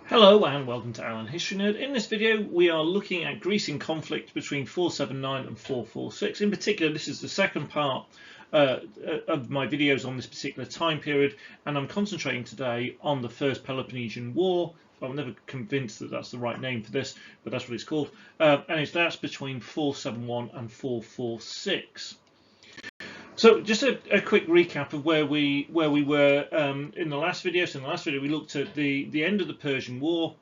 Hello and welcome to Alan History Nerd. In this video we are looking at Greece in conflict between 479 and 446. In particular, this is the second part of my videos on this particular time period, and I'm concentrating today on the First Peloponnesian War. I'm never convinced that that's the right name for this, but that's what it's called, and that's between 471 and 446. So just a quick recap of where we were in the last video. So in the last video we looked at the end of the Persian War.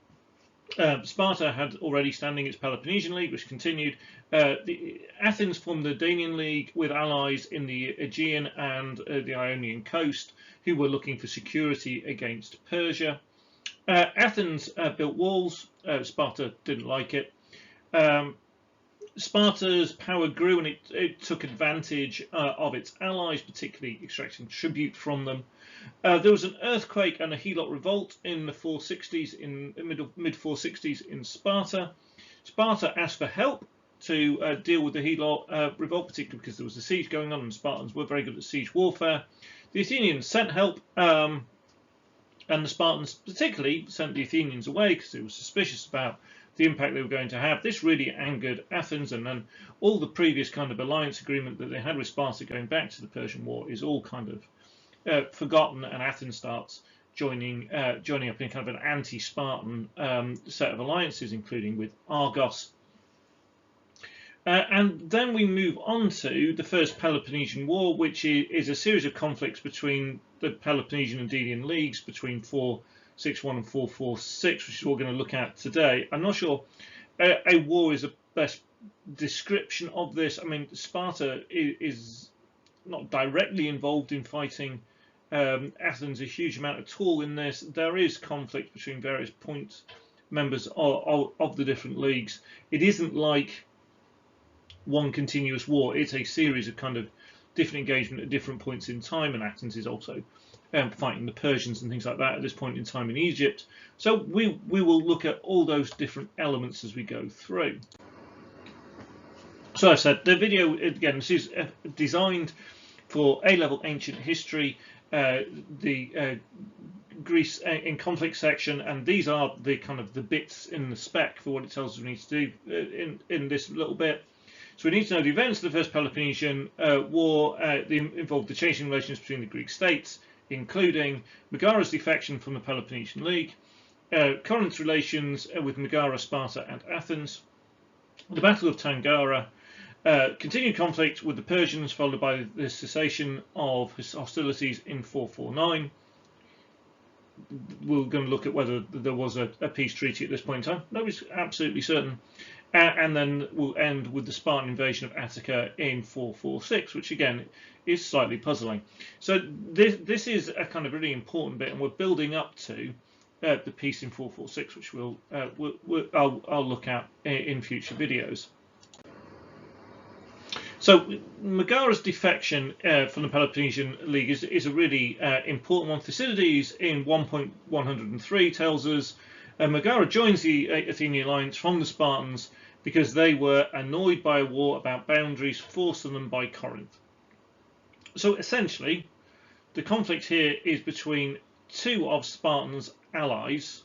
Sparta had already standing its Peloponnesian League, which continued. Athens formed the Danaan League with allies in the Aegean and the Ionian coast, who were looking for security against Persia. Athens built walls. Sparta didn't like it. Sparta's power grew, and it took advantage of its allies, particularly extracting tribute from them. There was an earthquake and a Helot revolt in the 460s, in mid 460s in Sparta. Sparta asked for help to deal with the Helot revolt, particularly because there was a siege going on, and Spartans were very good at siege warfare. The Athenians sent help, and the Spartans particularly sent the Athenians away because they were suspicious about the impact they were going to have. This really angered Athens, and then all the previous kind of alliance agreement that they had with Sparta going back to the Persian War is all kind of forgotten, and Athens starts joining up in kind of an anti-Spartan set of alliances, including with Argos. And then we move on to the First Peloponnesian War, which is a series of conflicts between the Peloponnesian and Delian leagues between 461 and 446, which is what we're going to look at today. I'm not sure a war is the best description of this. I mean, Sparta is not directly involved in fighting Athens a huge amount at all in this. There is conflict between various members of the different leagues. It isn't like one continuous war. It's a series of kind of different engagement at different points in time, and Athens is also fighting the Persians and things like that at this point in time in Egypt. So we will look at all those different elements as we go through. So I said the video, again, this is designed for A-level ancient history, the Greece in conflict section, and these are the kind of the bits in the spec for what it tells us we need to do in this little bit. So we need to know the events of the First Peloponnesian War. They involved the changing relations between the Greek states, including Megara's defection from the Peloponnesian League, Corinth's relations with Megara, Sparta and Athens, the Battle of Tanagra, continued conflict with the Persians, followed by the cessation of hostilities in 449. We're going to look at whether there was a peace treaty at this point in time. Nobody's absolutely certain. And then we'll end with the Spartan invasion of Attica in 446, which again is slightly puzzling. So this is a kind of really important bit, and we're building up to the peace in 446, which I'll look at in future videos. So Megara's defection from the Peloponnesian League is a really important one. Thucydides in 1.103 tells us Megara joins the Athenian alliance from the Spartans because they were annoyed by a war about boundaries forced on them by Corinth. So essentially, the conflict here is between two of Spartan's allies,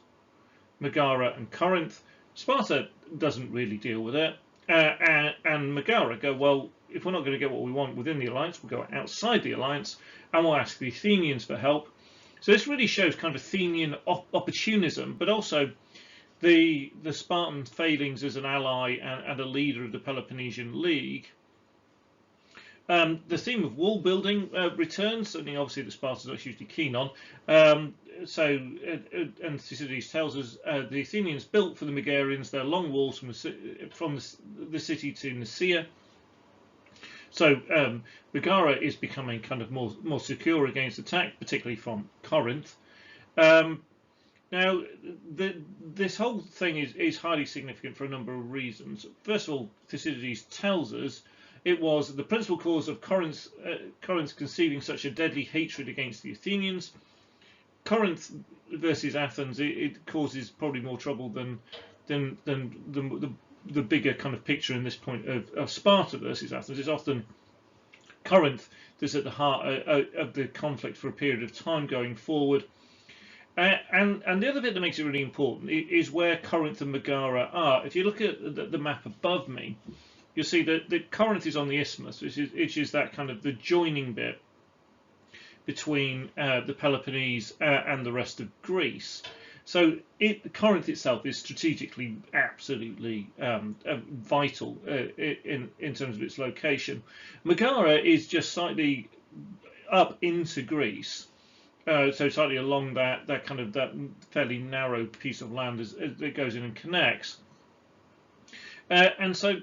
Megara and Corinth. Sparta doesn't really deal with it, and Megara go, well, if we're not going to get what we want within the alliance, we'll go outside the alliance and we'll ask the Athenians for help. So this really shows kind of Athenian opportunism, but also the Spartan failings as an ally and a leader of the Peloponnesian League. The theme of wall building returns, something obviously the Spartans are not hugely keen on. And Thucydides tells us the Athenians built for the Megarians their long walls from the city to Nicaea. So Megara is becoming kind of more secure against attack, particularly from Corinth. Now, this whole thing is highly significant for a number of reasons. First of all, Thucydides tells us it was the principal cause of Corinth's conceiving such a deadly hatred against the Athenians. Corinth versus Athens, it causes probably more trouble than the bigger kind of picture in this point of Sparta versus Athens. It's often Corinth that's at the heart of the conflict for a period of time going forward. And the other bit that makes it really important is where Corinth and Megara are. If you look at the map above me, you'll see that Corinth is on the isthmus, which is that kind of the joining bit between the Peloponnese and the rest of Greece. So Corinth itself is strategically absolutely vital in terms of its location. Megara is just slightly up into Greece, so slightly along that fairly narrow piece of land as it goes in and connects. And so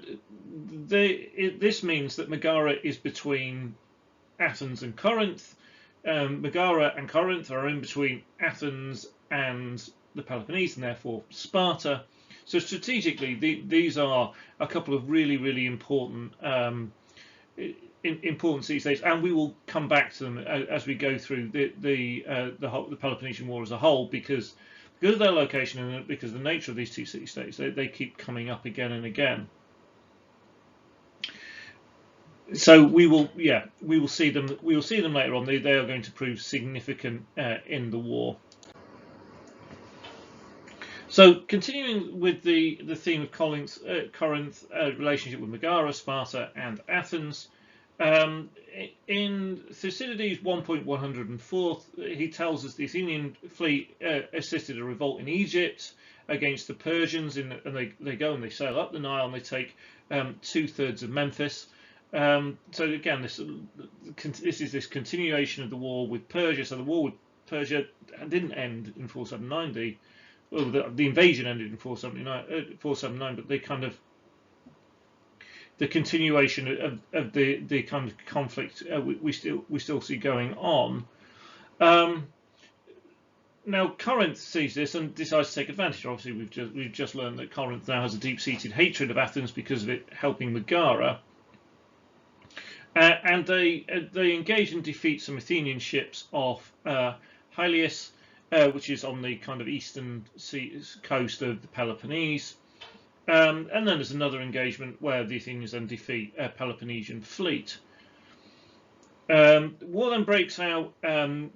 this means that Megara is between Athens and Corinth. Megara and Corinth are in between Athens and the Peloponnese, and therefore Sparta. So strategically, these are a couple of really important important sea states, and we will come back to them as we go through the Peloponnesian War as a whole, because of their location and because of the nature of these two city states, they keep coming up again and again. So we will see them later on. They are going to prove significant in the war. So continuing with the theme of Corinth relationship with Megara, Sparta and Athens. In Thucydides 1.104, he tells us the Athenian fleet assisted a revolt in Egypt against the Persians, and they go and they sail up the Nile and they take 2/3 of Memphis. So again, this is this continuation of the war with Persia. So the war with Persia didn't end in 479. The invasion ended in 479, but they kind of the continuation of the kind of conflict we still see going on. Now Corinth sees this and decides to take advantage. Obviously, we've just learned that Corinth now has a deep-seated hatred of Athens because of it helping Megara. And they engage and defeat some Athenian ships off Hylias, which is on the kind of eastern coast of the Peloponnese. And then there's another engagement where the Athenians then defeat a Peloponnesian fleet. War then breaks out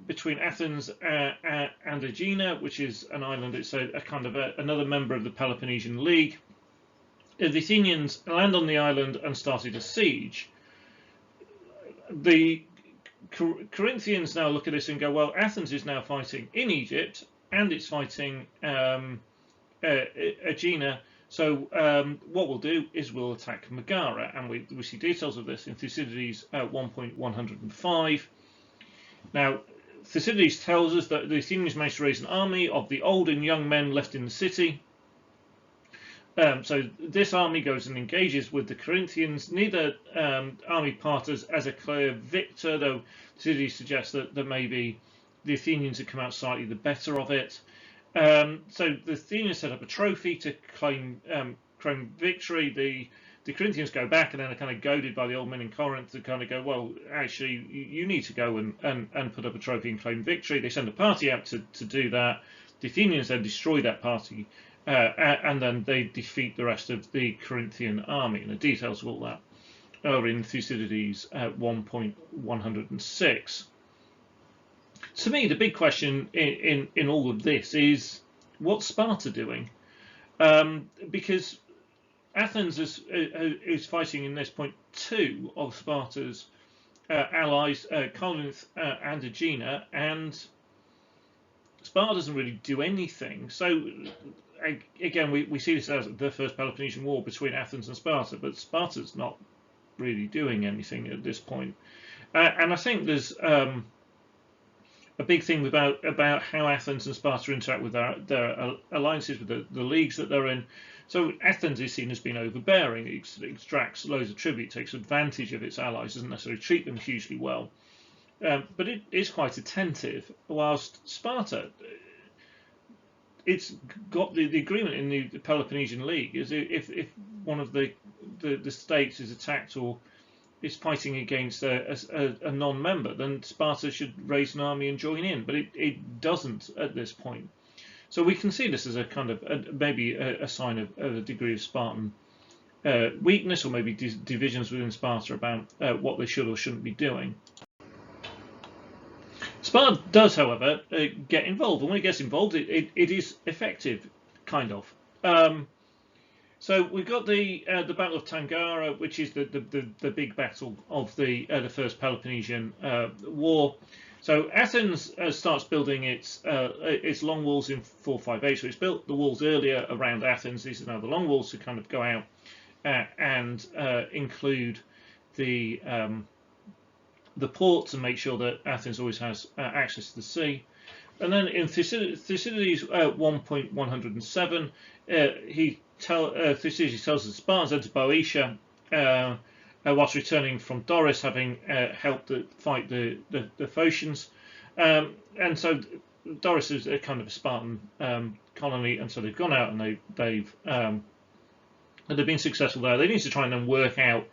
between Athens and Aegina, which is an island. It's a kind of another member of the Peloponnesian League. The Athenians land on the island and started a siege. The Corinthians now look at this and go, well, Athens is now fighting in Egypt and it's fighting Aegina. So what we'll do is we'll attack Megara, and we see details of this in Thucydides 1.105. Now, Thucydides tells us that the Athenians managed to raise an army of the old and young men left in the city. So this army goes and engages with the Corinthians. Neither army parted as a clear victor, though Thucydides suggests that maybe the Athenians had come out slightly the better of it. So the Athenians set up a trophy to claim victory. The Corinthians go back and then are kind of goaded by the old men in Corinth to kind of go, well, actually, you need to go and put up a trophy and claim victory. They send a party out to do that. The Athenians then destroy that party. And then they defeat the rest of the Corinthian army. And the details of all that are in Thucydides 1.106. To me, the big question in all of this is, what's Sparta doing? Because Athens is fighting in this point two of Sparta's allies, Corinth and Aegina, and Sparta doesn't really do anything. So again, we see this as the First Peloponnesian War between Athens and Sparta, but Sparta's not really doing anything at this point. And I think there's a big thing about how Athens and Sparta interact with their alliances, with the leagues that they're in. So Athens is seen as being overbearing. It extracts loads of tribute, takes advantage of its allies, doesn't necessarily treat them hugely well. But it is quite attentive, whilst Sparta, it's got the agreement in the Peloponnesian League is if one of the states is attacked or is fighting against a non-member, then Sparta should raise an army and join in, but it doesn't at this point. So we can see this as a kind of maybe a sign of a degree of Spartan weakness, or maybe divisions within Sparta about what they should or shouldn't be doing. Sparta does, however, get involved, and when it gets involved, it is effective, kind of. So we've got the Battle of Tanagra, which is the big battle of the First Peloponnesian War. So Athens starts building its long walls in 458. So it's built the walls earlier around Athens. These are now the long walls to kind of go out and include the ports and make sure that Athens always has access to the sea. And then in Thucydides 1.107, Thucydides tells us the Spartans entered Boeotia whilst returning from Doris, having helped fight the Phocians. And so Doris is a kind of a Spartan colony, and so they've gone out and they've been successful there. They need to try and then work out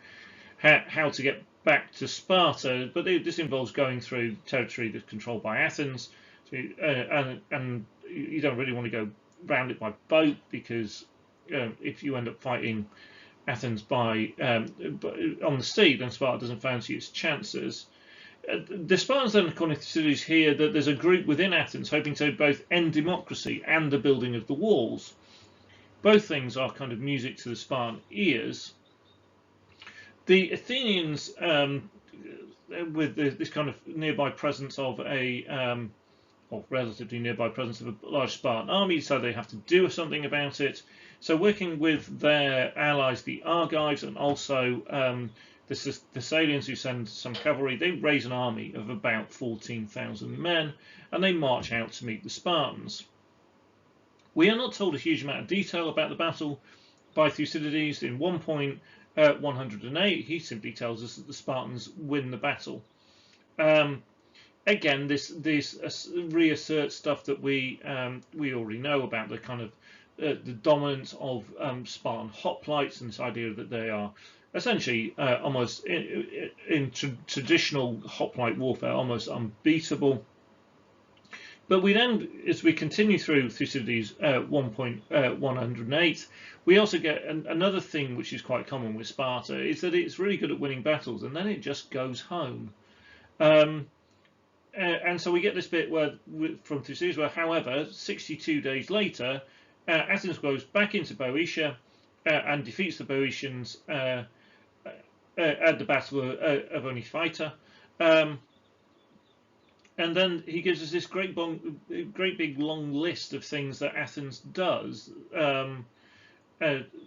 how to get back to Sparta, but this involves going through territory that's controlled by Athens, and you don't really want to go round it by boat, because if you end up fighting Athens by on the sea, then Sparta doesn't fancy its chances. The Spartans then, according to Thucydides here, that there's a group within Athens hoping to both end democracy and the building of the walls. Both things are kind of music to the Spartan ears. The Athenians, with this kind of nearby presence of or relatively nearby presence of a large Spartan army, so they have to do something about it. So working with their allies, the Argives, and also the Thessalians, who send some cavalry, they raise an army of about 14,000 men, and they march out to meet the Spartans. We are not told a huge amount of detail about the battle by Thucydides. In 1.108, he simply tells us that the Spartans win the battle. Again, this reasserts stuff that we already know about the kind of the dominance of Spartan hoplites, and this idea that they are essentially almost in traditional hoplite warfare almost unbeatable. But we then, as we continue through Thucydides 1.108, we also get another thing which is quite common with Sparta, is that it's really good at winning battles, and then it just goes home. And so we get this bit where, from Thucydides, where, however, 62 days later, Athens goes back into Boeotia and defeats the Boeotians at the Battle of Onyphyta. And then he gives us this great big long list of things that Athens does.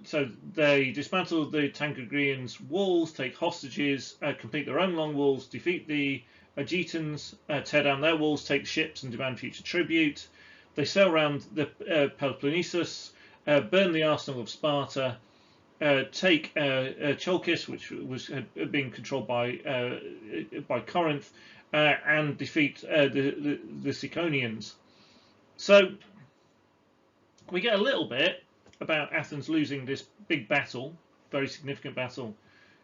So they dismantle the Tanagraeans' walls, take hostages, complete their own long walls, defeat the Aegians, tear down their walls, take ships and demand future tribute. They sail around the Peloponnesus, burn the arsenal of Sparta, take Chalkis, which had been controlled by Corinth, and defeat the Ciconians. So we get a little bit about Athens losing this big battle, very significant battle,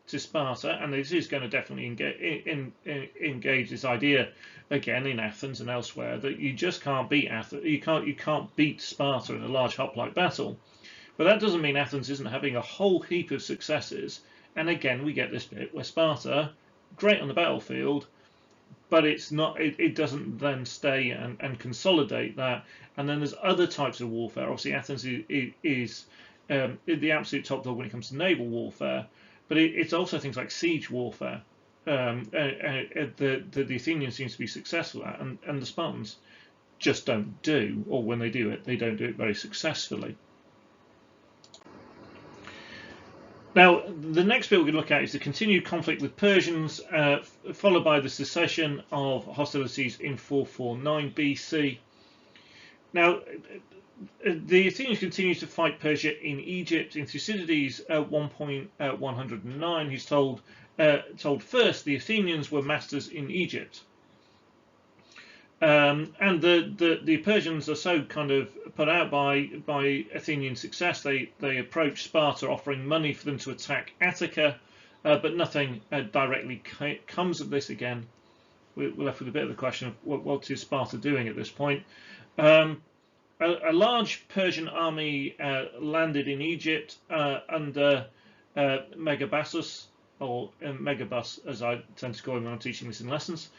to Sparta, and this is going to definitely engage this idea again in Athens and elsewhere that you just can't beat Athens. You can't beat Sparta in a large hoplite battle. But that doesn't mean Athens isn't having a whole heap of successes. And again, we get this bit where Sparta, great on the battlefield, but it's not. It doesn't then stay and consolidate that. And then there's other types of warfare. Obviously, Athens is the absolute top dog when it comes to naval warfare. But it's also things like siege warfare that the Athenians seem to be successful at, and the Spartans just don't do, or when they do it, they don't do it very successfully. Now, the next bit we're going to look at is the continued conflict with Persians, followed by the cessation of hostilities in 449 BC. Now, the Athenians continue to fight Persia in Egypt. In Thucydides 1.109, he's told first the Athenians were masters in Egypt, and the Persians are so kind of put out by Athenian success. They approach Sparta offering money for them to attack Attica, but nothing directly comes of this. Again, we're left with a bit of the question of what is Sparta doing at this point. A large Persian army landed in Egypt under Megabasus, or Megabus, as I tend to call him when I'm teaching this in lessons.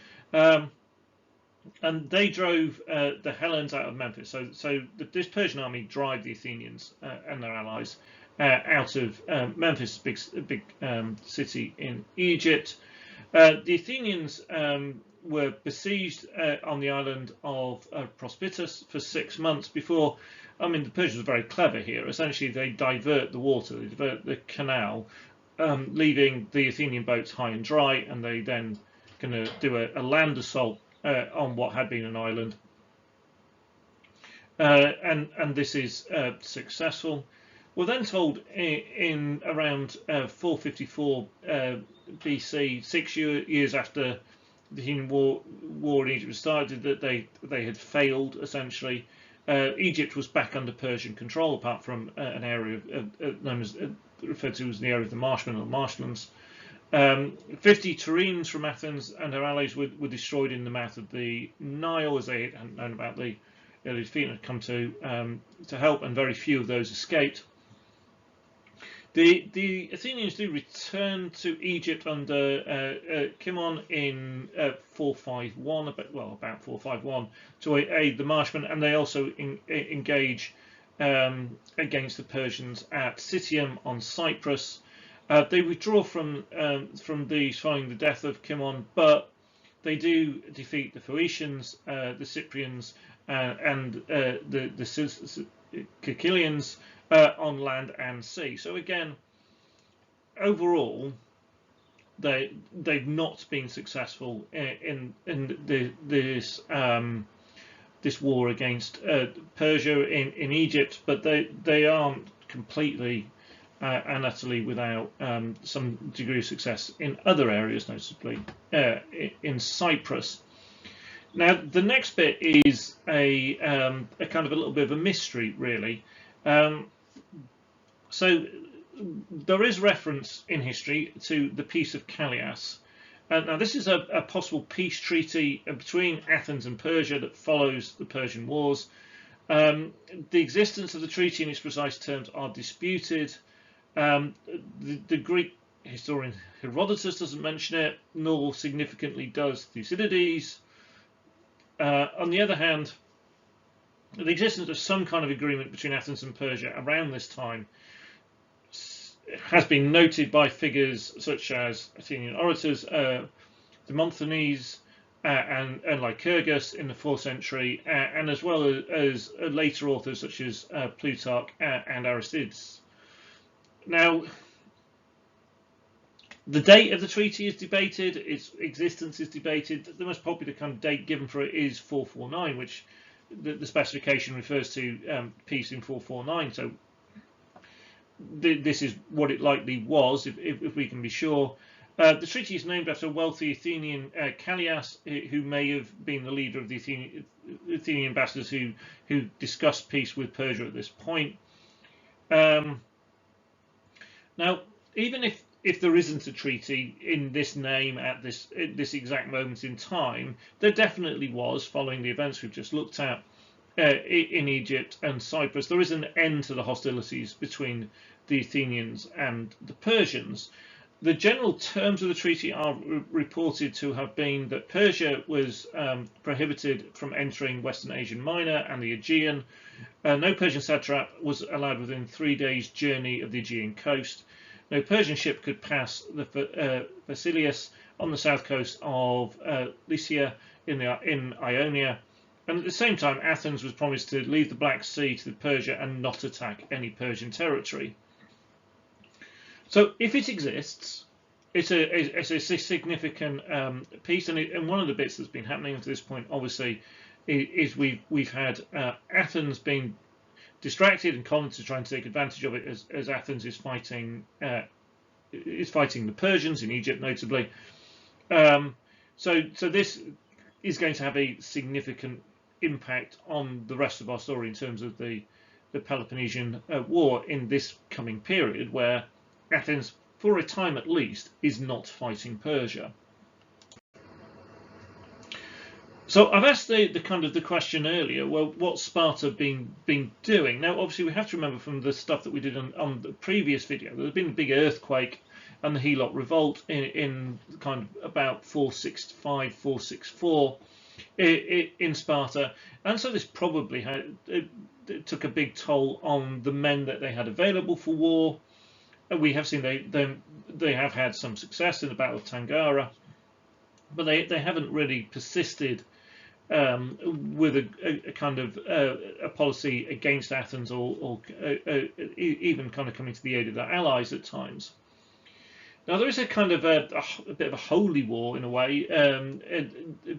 and they drove the Hellenes out of Memphis. So this Persian army drive the Athenians and their allies out of Memphis, big city in Egypt. The Athenians were besieged on the island of Prospitus for 6 months before. I mean, the Persians were very clever here. Essentially, they divert the water, they divert the canal, leaving the Athenian boats high and dry, and they then going to do a land assault on what had been an island, and this is successful. We're then told in around 454 BC, 6 years after the Athenian war in Egypt was started, that they had failed essentially. Egypt was back under Persian control, apart from an area known as referred to as the area of the marshlands. 50 Tyrians from Athens and her allies were destroyed in the mouth of the Nile, as they hadn't known about the early defeat and had come to help, and very few of those escaped. The Athenians do return to Egypt under Cimon in 451, about 451, to aid the marshmen, and they also engage against the Persians at Citium on Cyprus. They withdraw from these following the death of Cimon, but they do defeat the Phoenicians, the Cyprians, and the Sicilians on land and sea. So again, overall, they've not been successful in this war against Persia in Egypt, but they aren't completely and utterly without some degree of success in other areas, notably in Cyprus. Now, the next bit is a kind of a little bit of a mystery, really. So there is reference in history to the Peace of Callias. Now, this is a possible peace treaty between Athens and Persia that follows the Persian Wars. The existence of the treaty and its precise terms are disputed. The Greek historian Herodotus doesn't mention it, nor significantly does Thucydides. On the other hand, the existence of some kind of agreement between Athens and Persia around this time has been noted by figures such as Athenian orators, Demosthenes and Lycurgus in the 4th century, and as well as later authors such as Plutarch and Aristides. Now, the date of the treaty is debated, its existence is debated. The most popular kind of date given for it is 449, which the specification refers to peace in 449. So this is what it likely was, if we can be sure. The treaty is named after a wealthy Athenian, Callias, who may have been the leader of the Athenian ambassadors who discussed peace with Persia at this point. Now, even if there isn't a treaty in this name at this exact moment in time, there definitely was, following the events we've just looked at in Egypt and Cyprus. There is an end to the hostilities between the Athenians and the Persians. The general terms of the treaty are reported to have been that Persia was prohibited from entering Western Asia Minor and the Aegean. No Persian satrap was allowed within 3 days' journey of the Aegean coast. No Persian ship could pass the Vasilius on the south coast of Lycia in Ionia. And at the same time, Athens was promised to leave the Black Sea to Persia and not attack any Persian territory. So if it exists, it's a significant piece, and one of the bits that's been happening up to this point, obviously, is we've had Athens being distracted and Corinth is trying to take advantage of it as Athens is fighting the Persians in Egypt, notably. So this is going to have a significant impact on the rest of our story in terms of the Peloponnesian War in this coming period, where Athens, for a time at least, is not fighting Persia. So I've asked the question earlier. Well, what's Sparta been doing? Now, obviously, we have to remember from the stuff that we did on the previous video, there's been a big earthquake and the Helot revolt in kind of about 465, 464 in Sparta, and so this probably it took a big toll on the men that they had available for war. We have seen they have had some success in the Battle of Tanagra, but they haven't really persisted with a kind of a policy against Athens, or even kind of coming to the aid of their allies at times. Now there is a kind of a bit of a holy war in a way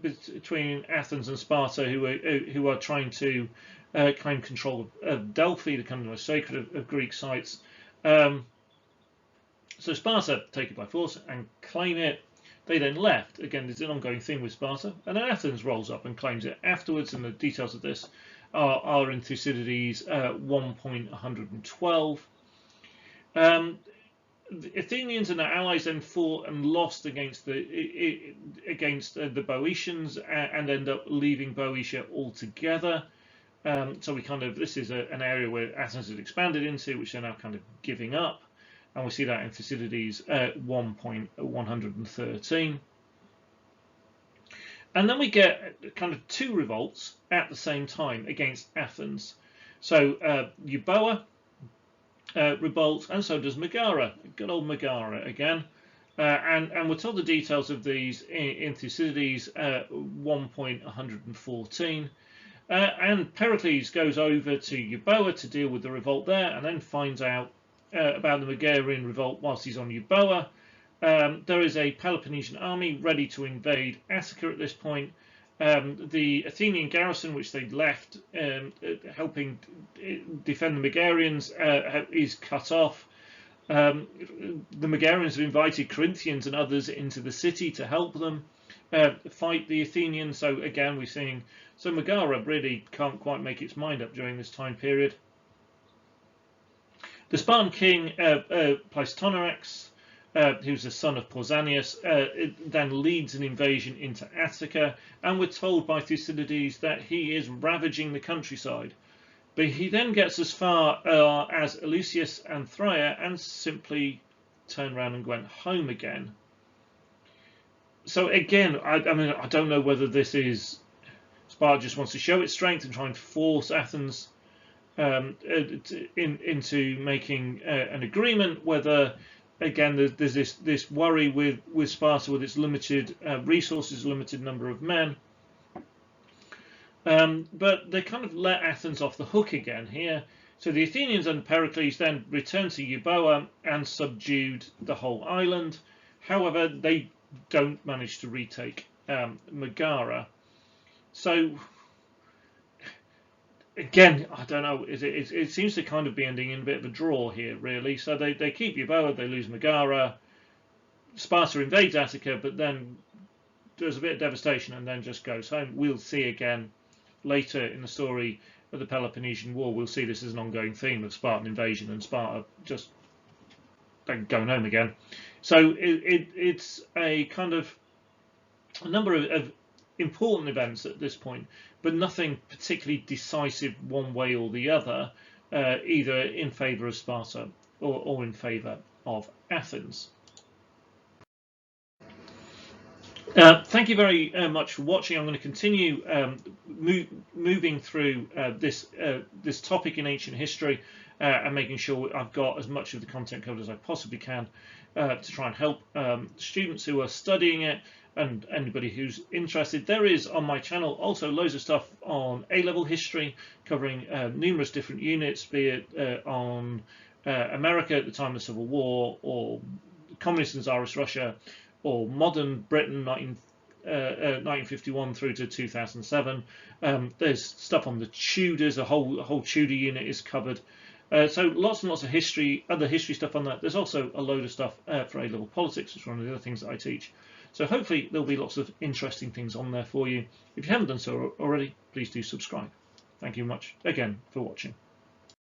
between Athens and Sparta, who are trying to claim control of Delphi, the kind of most sacred of Greek sites. So Sparta take it by force and claim it. They then left. Again, there's an ongoing thing with Sparta, and then Athens rolls up and claims it afterwards. And the details of this are in Thucydides 1.112. The Athenians and their allies then fought and lost against the Boeotians, and end up leaving Boeotia altogether. So this is an area where Athens had expanded into, which they're now kind of giving up. And we see that in Thucydides 1.113. And then we get kind of two revolts at the same time against Athens. So Euboea revolts, and so does Megara, good old Megara again. And we're told the details of these in Thucydides 1.114. And Pericles goes over to Euboea to deal with the revolt there, and then finds out about the Megarian revolt whilst he's on Euboea. There is a Peloponnesian army ready to invade Attica at this point. The Athenian garrison, which they'd left helping defend the Megarians, is cut off. The Megarians have invited Corinthians and others into the city to help them fight the Athenians. So again, we're seeing Megara really can't quite make its mind up during this time period. The Spartan king Pleistonerax, who's the son of Pausanias, then leads an invasion into Attica, and we're told by Thucydides that he is ravaging the countryside. But he then gets as far as Eleusis and Thraea and simply turned around and went home again. So again, I don't know whether this is Sparta just wants to show its strength and try and force Athens into making an agreement, whether again there's this worry with Sparta with its limited resources, limited number of men, but they kind of let Athens off the hook again here. So the Athenians and Pericles then returned to Euboea and subdued the whole island. However, they don't manage to retake Megara. So again, I don't know. It seems to kind of be ending in a bit of a draw here, really. So they keep Euboea, they lose Megara. Sparta invades Attica, but then there's a bit of devastation and then just goes home. We'll see again later in the story of the Peloponnesian War. We'll see this as an ongoing theme of Spartan invasion and Sparta just going home again. So it's a kind of a number of important events at this point, but nothing particularly decisive one way or the other, either in favour of Sparta or in favour of Athens. Thank you very much for watching. I'm going to continue moving through this topic in ancient history and making sure I've got as much of the content covered as I possibly can to try and help students who are studying it and anybody who's interested. There is on my channel also loads of stuff on A-level history, covering numerous different units, be it on America at the time of the Civil War, or communist and Tsarist Russia, or modern Britain 1951 through to 2007. There's stuff on the Tudors, a whole Tudor unit is covered. So lots and lots of history, other history stuff on that. There's also a load of stuff for A-level politics, which is one of the other things that I teach. So hopefully there'll be lots of interesting things on there for you. If you haven't done so already, please do subscribe. Thank you much again for watching.